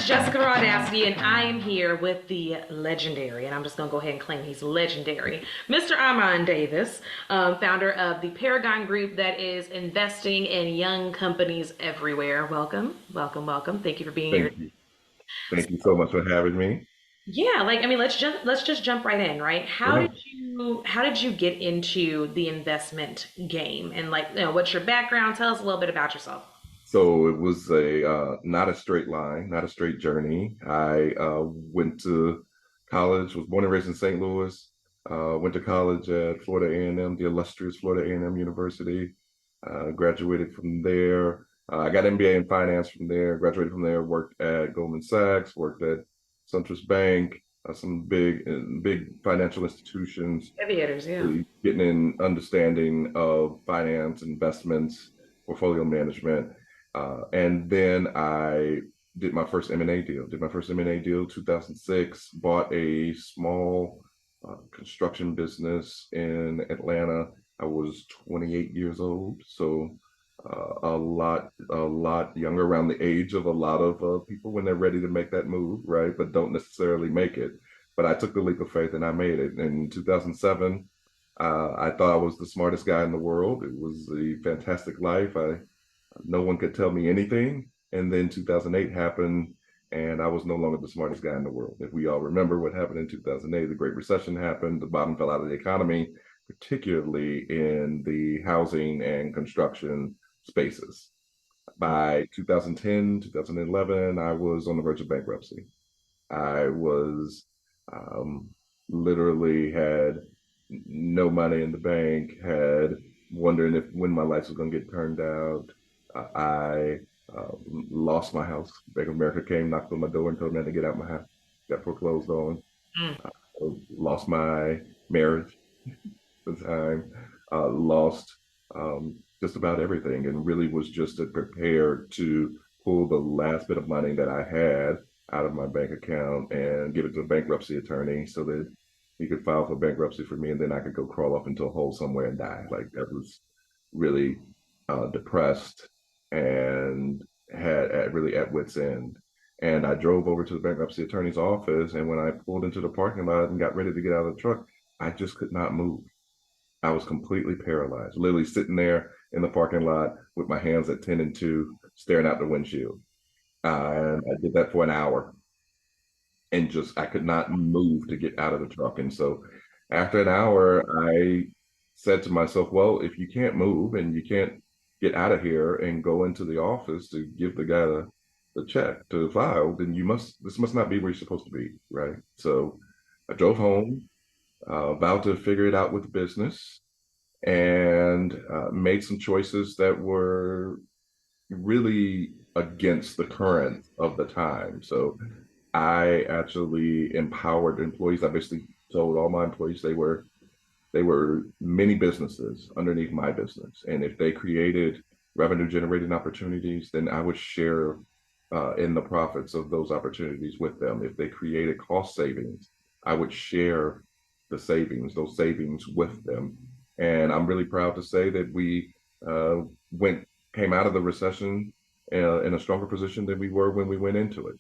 Jessica Audacity, and I am here with the legendary, and I'm just going to go ahead and claim he's legendary, Mr. Armond Davis, founder of the Paragon Group that is investing in young companies everywhere. Welcome, welcome, welcome. Thank you for being here. Thank you. Thank you so much for having me. Yeah, let's just jump right in, right? How did Yeah. you get into the investment game, and what's your background? Tell us a little bit about yourself. So it was a not a straight line, not a straight journey. I went to college, was born and raised in St. Louis. Went to college at Florida A&M, the illustrious Florida A&M University. Graduated from there. I got MBA in finance from there. Graduated from there. Worked at Goldman Sachs. Worked at SunTrust Bank. Some big financial institutions. Aviators, yeah. Really getting an understanding of finance, investments, portfolio management. And then I did my first M&A deal. 2006, bought a small construction business in Atlanta. I was 28 years old, so a lot younger, around the age of a lot of people when they're ready to make that move, right? But don't necessarily make it. But I took the leap of faith and I made it. In 2007, I thought I was the smartest guy in the world. It was a fantastic life. No one could tell me anything. And then 2008 happened, and I was no longer the smartest guy in the world. If we all remember what happened in 2008, the Great Recession happened, the bottom fell out of the economy, particularly in the housing and construction spaces. By 2010, 2011, I was on the verge of bankruptcy. I was um, literally had no money in the bank, had wondering if when my life was going to get turned out. I lost my house. Bank of America came, knocked on my door, and told me I had to get out of my house. Got foreclosed on. Mm. Lost my marriage at the time. Lost just about everything, and really was just prepared to pull the last bit of money that I had out of my bank account and give it to a bankruptcy attorney so that he could file for bankruptcy for me, and then I could go crawl off into a hole somewhere and die. Like that was really depressed and really at wit's end. And I drove over to the bankruptcy attorney's office, and when I pulled into the parking lot and got ready to get out of the truck, I just could not move. I was completely paralyzed, literally sitting there in the parking lot with my hands at 10 and 2, staring out the windshield. And I did that for an hour and just, I could not move to get out of the truck. And so after an hour, I said to myself, well, if you can't move and you can't get out of here and go into the office to give the guy the check to file, then this must not be where you're supposed to be. Right. So I drove home, about to figure it out with business, and made some choices that were really against the current of the time. So I actually empowered employees. I basically told all my employees they were mini businesses underneath my business, and if they created revenue generating opportunities, then I would share in the profits of those opportunities with them. If they created cost savings, I would share those savings with them. And I'm really proud to say that we uh, went came out of the recession in a stronger position than we were when we went into it.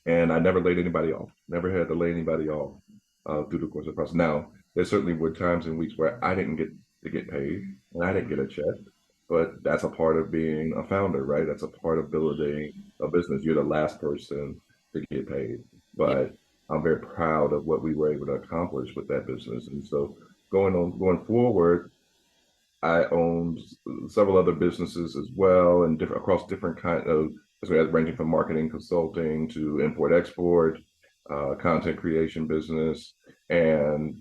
And I never laid anybody off. Never had to lay anybody off through the course of the process. Now, there certainly were times and weeks where I didn't get to get paid and I didn't get a check, but that's a part of being a founder, right? That's a part of building a business. You're the last person to get paid, Yeah. but I'm very proud of what we were able to accomplish with that business. And so going forward, I owned several other businesses as well, and different across different kind of, as we had ranging from marketing consulting to import export, content creation business, and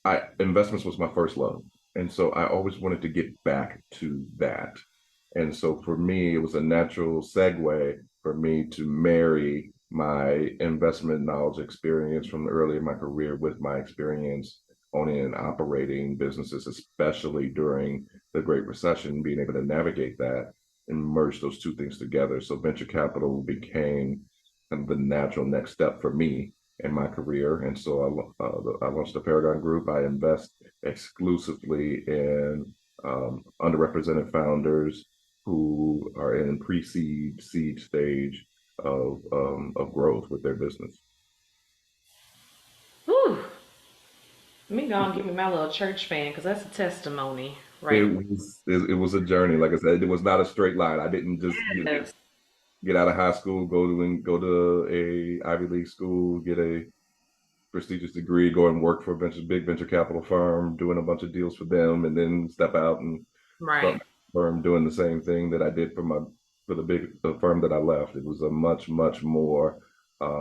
I investments was my first love, and so I always wanted to get back to that. And so for me, it was a natural segue for me to marry my investment knowledge experience from early in my career with my experience owning and operating businesses, especially during the Great Recession, being able to navigate that and merge those two things together. So venture capital became kind of the natural next step for me in my career. And so I launched the Paragon Group. I invest exclusively in underrepresented founders who are in pre-seed, seed stage of growth with their business. Whew. Let me go and give me my little church fan because that's a testimony, It right? it was a journey. Like I said, it was not a straight line. I didn't just Yes. get out of high school, go to a Ivy League school, get a prestigious degree, go and work for a big venture capital firm, doing a bunch of deals for them, and then step out and start Right. my firm doing the same thing that I did for the firm that I left. It was a much more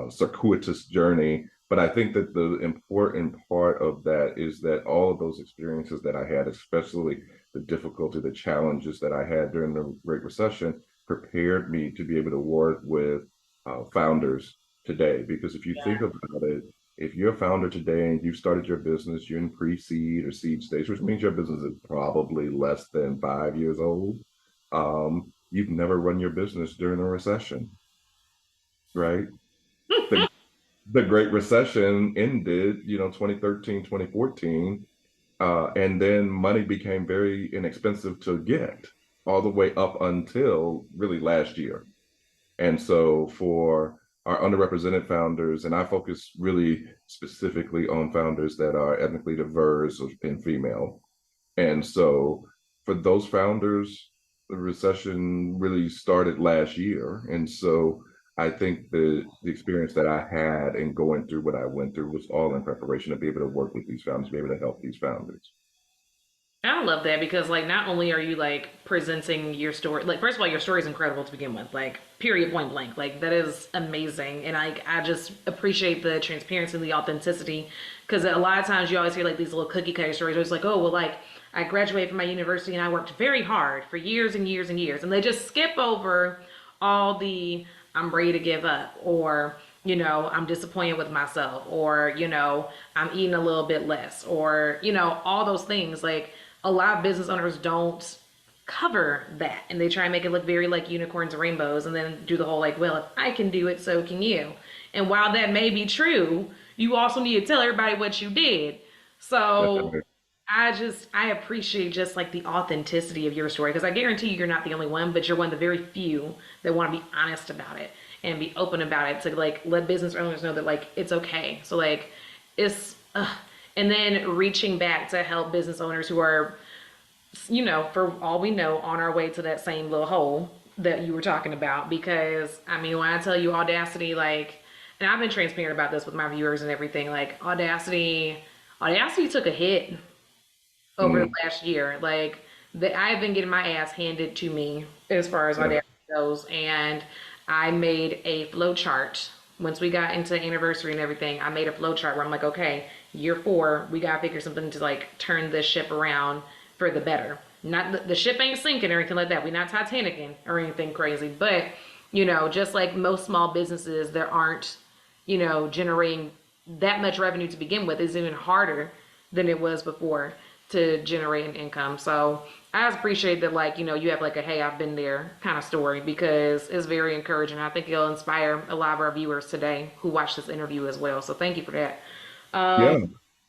circuitous journey. But I think that the important part of that is that all of those experiences that I had, especially the difficulty, the challenges that I had during the Great Recession, prepared me to be able to work with founders today. Because if you think about it, if you're a founder today and you've started your business, you're in pre-seed or seed stage, which means your business is probably less than 5 years old. You've never run your business during a recession, right? The the Great Recession ended, 2013, 2014, and then money became very inexpensive to get all the way up until really last year. And so for our underrepresented founders, and I focus really specifically on founders that are ethnically diverse and female. And so for those founders, the recession really started last year. And so I think the experience that I had in going through what I went through was all in preparation to be able to work with these founders, be able to help these founders. I love that because like not only are you like presenting your story, like first of all your story is incredible to begin with, like period point blank, like that is amazing, and I just appreciate the transparency and the authenticity because a lot of times you always hear like these little cookie cutter stories where it's like, oh well, like I graduated from my university and I worked very hard for years and years and years, and they just skip over all the I'm ready to give up, or I'm disappointed with myself, or I'm eating a little bit less, or all those things. Like a lot of business owners don't cover that, and they try and make it look very like unicorns and rainbows, and then do the whole like, well, if I can do it, so can you. And while that may be true, you also need to tell everybody what you did. So Definitely. I appreciate just like the authenticity of your story because I guarantee you're not the only one, but you're one of the very few that want to be honest about it and be open about it to like let business owners know that like it's okay. So like it's and then reaching back to help business owners who are, for all we know, on our way to that same little hole that you were talking about. Because I mean, when I tell you Audacity, like, and I've been transparent about this with my viewers and everything, like Audacity took a hit over the Mm, last year. Like I've been getting my ass handed to me as far as yeah. Audacity goes, and I made a flow chart. Once we got into anniversary and everything, I made a flow chart where I'm like, okay, year 4, we gotta figure something to like turn this ship around for the better. Not the ship ain't sinking or anything like that. We're not Titanicing or anything crazy, but just like most small businesses, there aren't generating that much revenue to begin with is even harder than it was before to generate an income. So I just appreciate that, like, you have like a, hey, I've been there kind of story because it's very encouraging. I think it'll inspire a lot of our viewers today who watch this interview as well. So thank you for that. Yeah,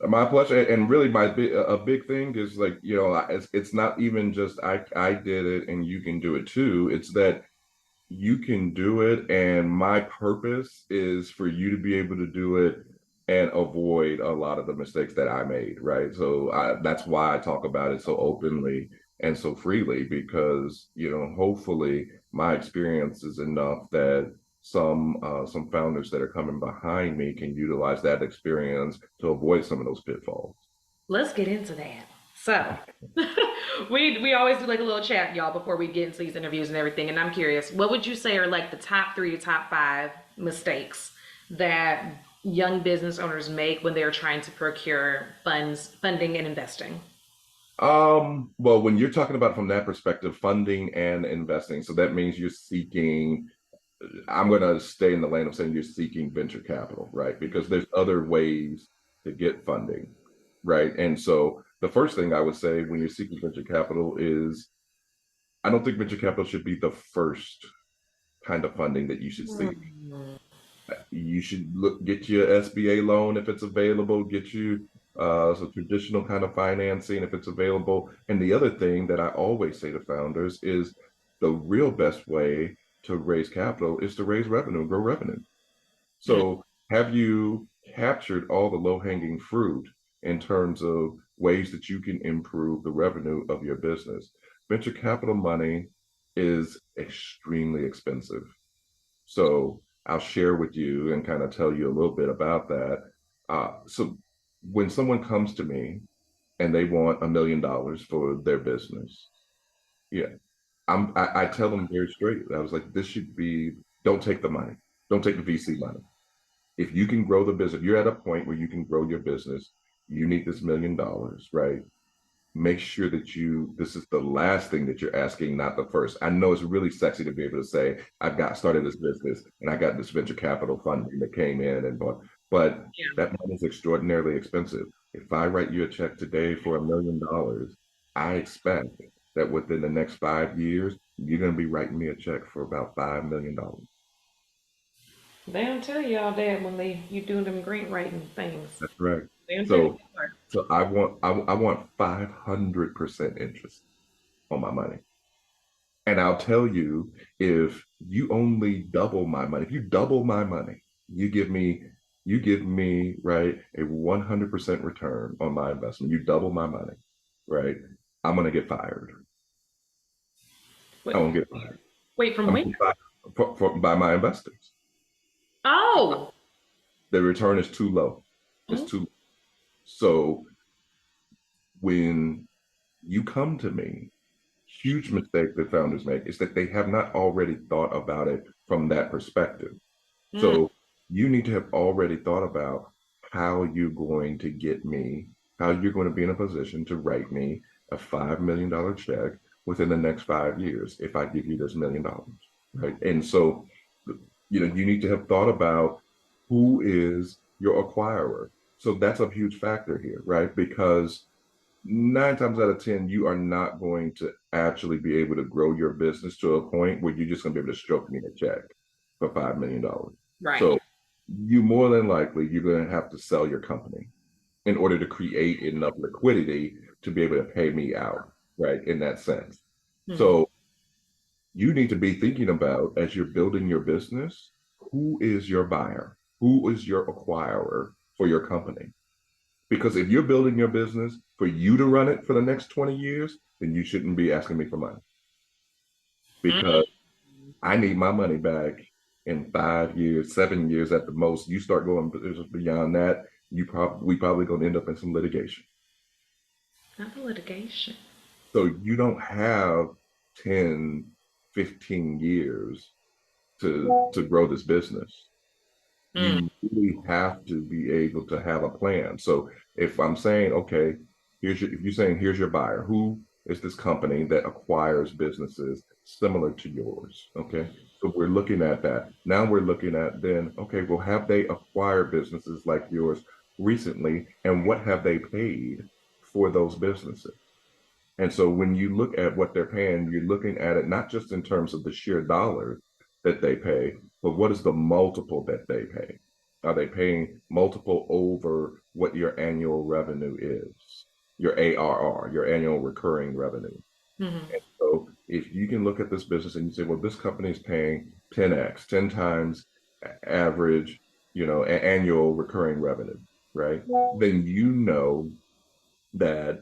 my pleasure. And really, a big thing is like, it's not even just I did it and you can do it too. It's that you can do it, and my purpose is for you to be able to do it and avoid a lot of the mistakes that I made, right? So that's why I talk about it so openly and so freely, because hopefully my experience is enough that some founders that are coming behind me can utilize that experience to avoid some of those pitfalls. Let's get into that. So we always do like a little chat, y'all, before we get into these interviews and everything. And I'm curious, what would you say are like the top 3 to top 5 mistakes that young business owners make when they're trying to procure funding, and investing? Well, when you're talking about from that perspective, funding and investing, so that means you're seeking, I'm going to stay in the lane of saying you're seeking venture capital, right? Because there's other ways to get funding, right? And so the first thing I would say when you're seeking venture capital is I don't think venture capital should be the first kind of funding that you should seek. You should get your SBA loan if it's available, get you some traditional kind of financing if it's available. And the other thing that I always say to founders is the real best way to raise capital is to raise revenue, grow revenue. Mm. So have you captured all the low-hanging fruit in terms of ways that you can improve the revenue of your business? Venture capital money is extremely expensive. So I'll share with you and kind of tell you a little bit about that. So when someone comes to me and they want $1 million for their business, yeah, I tell them very straight. I was like, this should be, don't take the money, don't take the VC money. If you can grow the business, you're at a point where you can grow your business, you need this $1 million, right? Make sure that this is the last thing that you're asking, not the first. I know it's really sexy to be able to say, I've got started this business and I got this venture capital funding that came in and bought, but Yeah. that money is extraordinarily expensive. If I write you a check today for $1 million, I expect that within the next 5 years, you're going to be writing me a check for about $5 million. They don't tell you all that when you doing them grant writing things. That's right. They don't tell you So, that part. so I want 500% interest on my money. And I'll tell you, if you only double my money, if you double my money, you give me, right, a 100% return on my investment. You double my money, right? I'm gonna get fired. Wait, I won't get fired. wait, from I'm where? gonna get fired by my investors. Oh, The return is too low. It's oh, too so when you come to me, huge mistake that founders make is that they have not already thought about it from that perspective. mm, So you need to have already thought about how you're going to get me, how you're going to be in a position to write me a $5 million check within the next 5 years if I give you this $1 million, right? And so, you need to have thought about who is your acquirer. So that's a huge factor here, right? Because 9 times out of 10, you are not going to actually be able to grow your business to a point where you're just going to be able to stroke me a check for $5 million. right. So you more than likely you're going to have to sell your company in order to create enough liquidity to be able to pay me out, right? In that sense. Mm. So you need to be thinking about as you're building your business, who is your buyer? Who is your acquirer for your company? Because if you're building your business for you to run it for the next 20 years, then you shouldn't be asking me for money Mm. because I need my money back in 5 years, 7 years at the most. You start going beyond that, we probably going to end up in some litigation. Not the litigation. So you don't have 10, 15 years to grow this business. Mm. You really have to be able to have a plan. So if I'm saying, okay, if you're saying, here's your buyer, who is this company that acquires businesses similar to yours? Okay. So we're looking at that. Now we're looking at then, okay, well, have they acquired businesses like yours recently? And what have they paid for those businesses? And so when you look at what they're paying, you're looking at it not just in terms of the sheer dollars that they pay, but what is the multiple that they pay? Are they paying multiple over what your annual revenue is? Your ARR, your annual recurring revenue. Mm-hmm. And so if you can look at this business and you say, well, this company is paying 10x, 10 times average, annual recurring revenue, right? Then you know that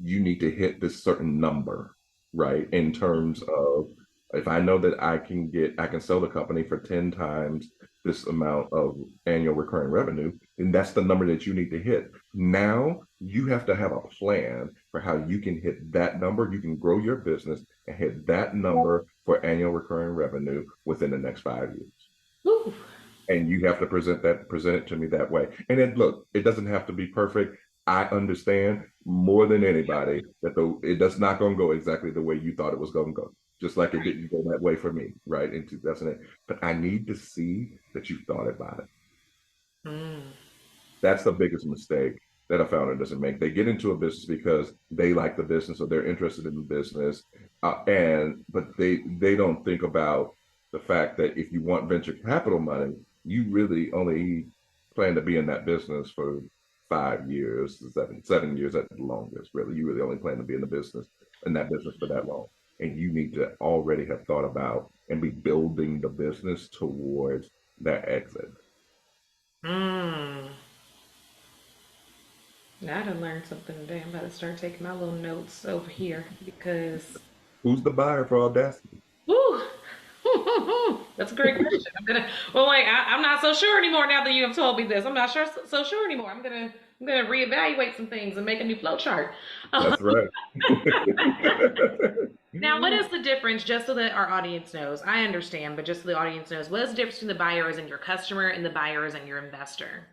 you need to hit this certain number, right? In terms of if I know that I can sell the company for 10 times this amount of annual recurring revenue, then that's the number that you need to hit. Now you have to have a plan for how you can hit that number. You can grow your business and hit that number for annual recurring revenue within the next 5 years. Ooh. And you have to present it to me that way. And then look, it doesn't have to be perfect. I understand more than anybody that it does not going to go exactly the way you thought it was going to go, just like it didn't go that way for me, right, in 2008. But I need to see that you thought about it. Mm. That's the biggest mistake that a founder doesn't make. They get into a business because they like the business or they're interested in the business, but they don't think about the fact that if you want venture capital money, you really only plan to be in that business for 5 years, 7 years at the longest. Really, you really only plan to be in that business for that long. and you need to already have thought about and be building the business towards that exit. Mm. Now I done learned something today. I'm about to start taking my little notes over here because, Who's the buyer for Audacity? woo, that's a great question. Well, wait, I'm not so sure anymore now that you have told me this. I'm not so sure anymore. I'm gonna reevaluate some things and make a new flow chart. That's right. Now, what is the difference, just so that our audience knows? I understand, but just so the audience knows, what is the difference between the buyer isn't your customer and the buyer isn't your investor?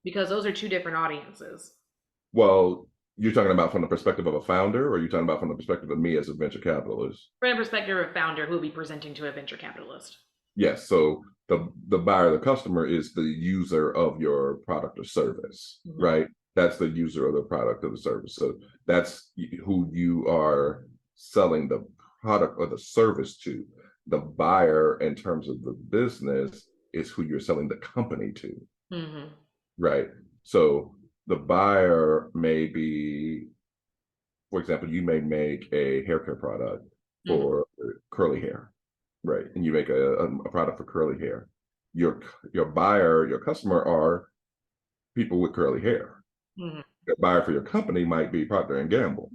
Because those are two different audiences. Well, you're talking about from the perspective of a founder, or you're talking about from the perspective of me as a venture capitalist? From the perspective of a founder who will be presenting to a venture capitalist. Yes. So the buyer, the customer is the user of your product or service, Mhm. right? That's the user of the product or the service. So that's who you are selling the product or the service to. The buyer, in terms of the business, is who you're selling the company to, Mm-hmm. right? So the buyer may be, for example, you may make a hair care product Mm-hmm. for curly hair, right? And you make a product for curly hair. Your buyer, your customer are people with curly hair. Mm-hmm. Your buyer for your company might be Procter and Gamble.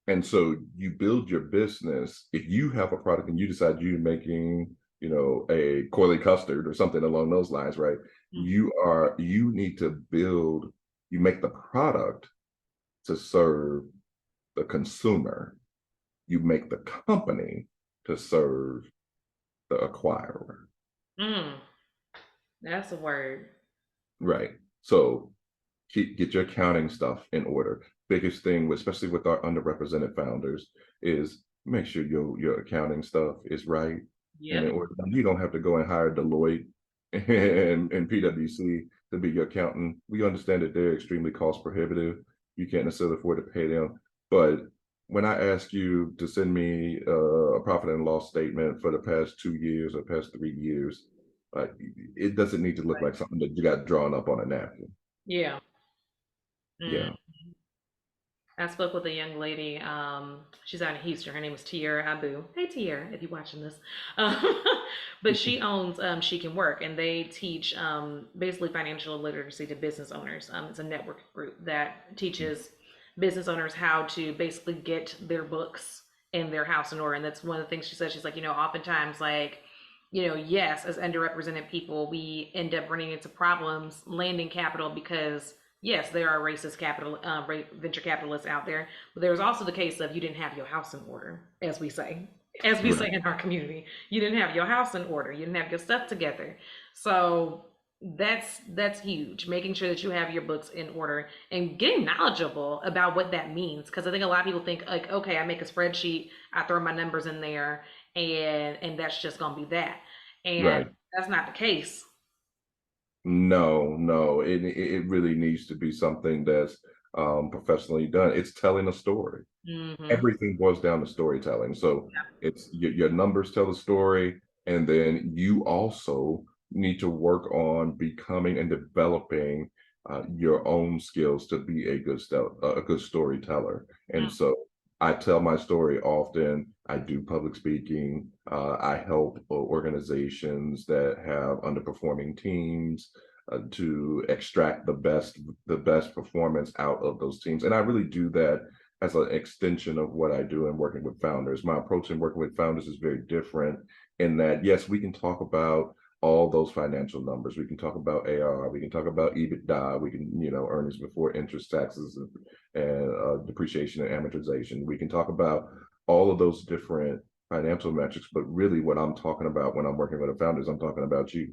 And so you build your business. If you have a product and you decide you're making, a coily custard or something along those lines, right? You need to build, you make the product to serve the consumer. You make the company to serve the acquirer. Mm. That's a word. Right. So get your accounting stuff in order. Biggest thing, especially with our underrepresented founders, is make sure your accounting stuff is right and in Yep. order. You don't have to go and hire Deloitte and PwC to be your accountant. We understand that they're extremely cost prohibitive. You can't necessarily afford to pay them. But when I ask you to send me a profit and loss statement for the past 2 years or past 3 years, it doesn't need to look like something that you got drawn up on a napkin. Yeah. Mm. Yeah. I spoke with a young lady. She's out in Houston. Her name is Tiara Abu. Hey, Tiara, if you're watching this. Um, but she owns She Can Work, and they teach basically financial literacy to business owners. It's a network group that teaches business owners how to basically get their books in their house in order. And that's one of the things she said. She's like, oftentimes, like, yes, as underrepresented people, we end up running into problems landing capital because yes, there are racist venture capitalists out there, but there's also the case of you didn't have your house in order, as we say Right. in our community. You didn't have your house in order. You didn't have your stuff together. So that's huge. Making sure that you have your books in order and getting knowledgeable about what that means. Because I think a lot of people think like, okay, I make a spreadsheet, I throw my numbers in there, and that's just gonna be that. And Right. that's not the case. No, no, it really needs to be something that's professionally done. It's telling a story. Mm-hmm. Everything boils down to storytelling. So it's your numbers tell the story, and then you also need to work on becoming and developing your own skills to be a good storyteller. And so I tell my story often. I do public speaking. I help organizations that have underperforming teams to extract the best performance out of those teams, and I really do that as an extension of what I do in working with founders. My approach in working with founders is very different in that, yes, we can talk about all those financial numbers. We can talk about ARR, we can talk about EBITDA, we can, earnings before interest, taxes, and depreciation and amortization. We can talk about all of those different financial metrics, but really what I'm talking about when I'm working with the founders, I'm talking about you.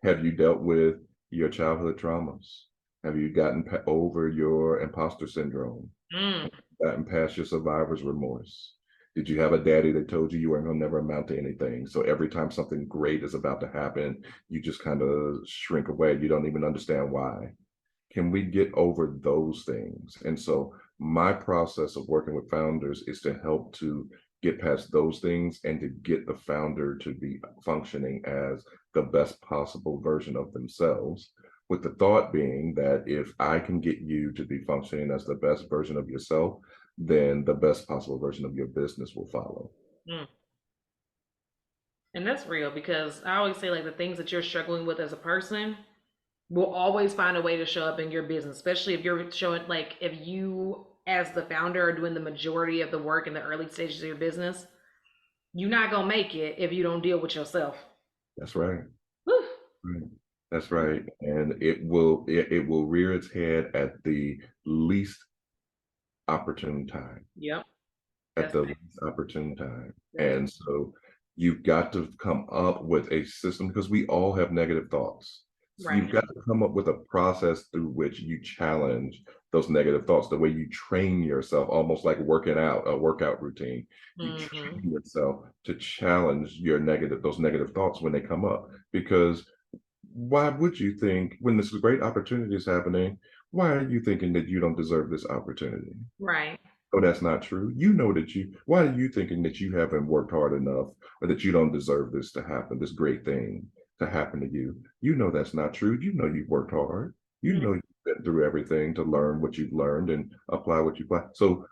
Have you dealt with your childhood traumas? Have you gotten over your imposter syndrome? Mm. Gotten past your survivor's remorse? Did you have a daddy that told you you weren't going to never amount to anything? So every time something great is about to happen, you just kind of shrink away. You don't even understand why. Can we get over those things? And so my process of working with founders is to help to get past those things and to get the founder to be functioning as the best possible version of themselves, with the thought being that if I can get you to be functioning as the best version of yourself, then the best possible version of your business will follow. Mm. And that's real because I always say like the things that you're struggling with as a person will always find a way to show up in your business, especially if you're showing like if you as the founder are doing the majority of the work in the early stages of your business, you're not gonna make it if you don't deal with yourself. That's right. Whew. Right. That's right. And it will rear its head at the least opportune time. Yep. At That's the least opportune time. that's And so you've got to come up with a system because we all have negative thoughts. So right. you've got to come up with a process through which you challenge those negative thoughts, the way you train yourself, almost like working out, a workout routine. You Mm-hmm. train yourself to challenge those negative thoughts when they come up. Because why would you think when this great opportunity is happening, why are you thinking that you don't deserve this opportunity? Right. Oh, that's not true. You know that why are you thinking that you haven't worked hard enough or that you don't deserve this to happen, this great thing to happen to you? You know that's not true. You know you've worked hard. You Mm. know you've been through everything to learn what you've learned and apply what you apply. So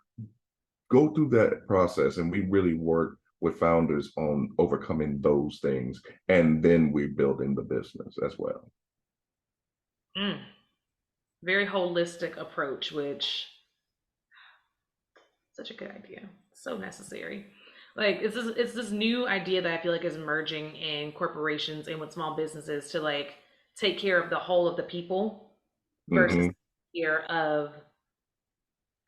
go through that process. And we really work with founders on overcoming those things. And then we're building the business as well. Mm. Very holistic approach, which such a good idea. So necessary. Like it's this new idea that I feel like is emerging in corporations and with small businesses to like take care of the whole of the people versus Hmm. care of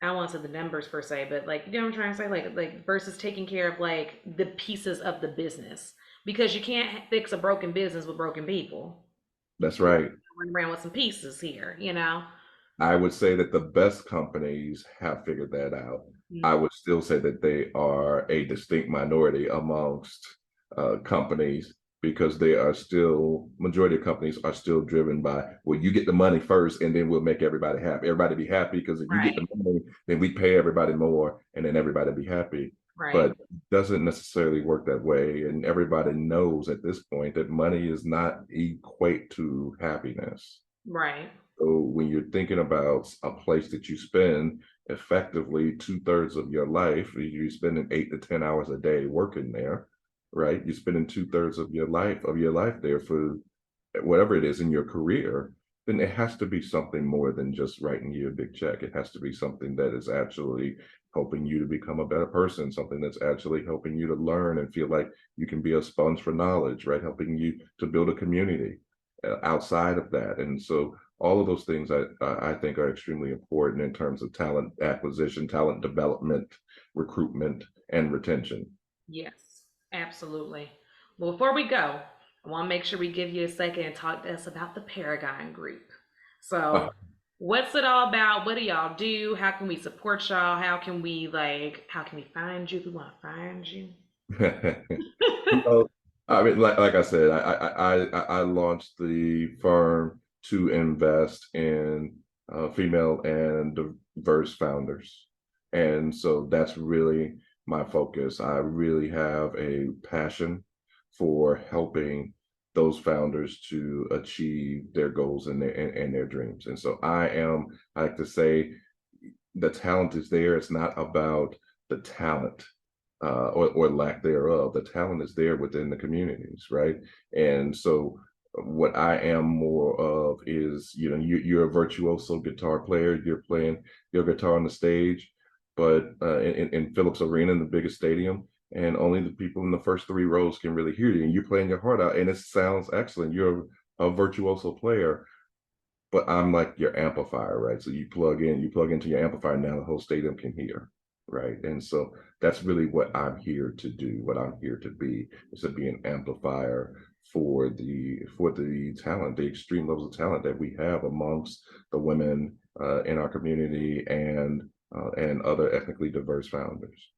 I don't want to say the numbers per se, but like you know what I'm trying to say, like versus taking care of like the pieces of the business because you can't fix a broken business with broken people. That's You right. run around with some pieces here, you know. I would say that the best companies have figured that out. I would still say that they are a distinct minority amongst companies because they are still, majority of companies are still driven by, well, you get the money first and then we'll make everybody happy. Everybody be happy because if you get Right, the money, then we pay everybody more and then everybody be happy. right, But it doesn't necessarily work that way. And everybody knows at this point that money is not equate to happiness. right, So when you're thinking about a place that you spend effectively 2/3 of your life, you're spending 8 to 10 hours a day working there, right? You're spending 2/3 of your life there for whatever it is in your career, then it has to be something more than just writing you a big check. It has to be something that is actually helping you to become a better person, something that's actually helping you to learn and feel like you can be a sponge for knowledge, right? Helping you to build a community outside of that. And so all of those things I think are extremely important in terms of talent acquisition, talent development, recruitment, and retention. yes, absolutely. Well, before we go, I want to make sure we give you a second and talk to us about the Paragon Group. So, what's it all about? What do y'all do? How can we support y'all? How can we find you if we want to find you? Well, I mean, like I said, I launched the firm to invest in female and diverse founders, and so that's really my focus. I really have a passion for helping those founders to achieve their goals and their dreams. And so I like to say, the talent is there. It's not about the talent or lack thereof. The talent is there within the communities, right? And so what I am more of is, you're a virtuoso guitar player. You're playing your guitar on the stage, but in Phillips Arena, in the biggest stadium, and only the people in the first three rows can really hear you. And you're playing your heart out, and it sounds excellent. You're a virtuoso player, but I'm like your amplifier, right? So you plug into your amplifier, now the whole stadium can hear, right? And so that's really what I'm here to do, what I'm here to be, is to be an amplifier for the talent, the extreme levels of talent that we have amongst the women in our community and other ethnically diverse founders.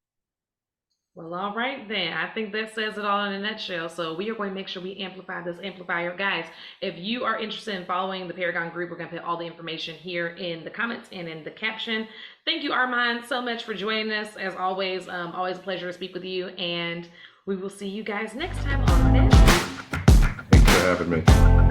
Well, all right then. I think that says it all in a nutshell. So we are going to make sure we amplify this amplifier. Guys, if you are interested in following the Paragon Group, we're going to put all the information here in the comments and in the caption. Thank you, Armond, so much for joining us. As always, always a pleasure to speak with you. And we will see you guys next time on Audacity. Thanks for having me.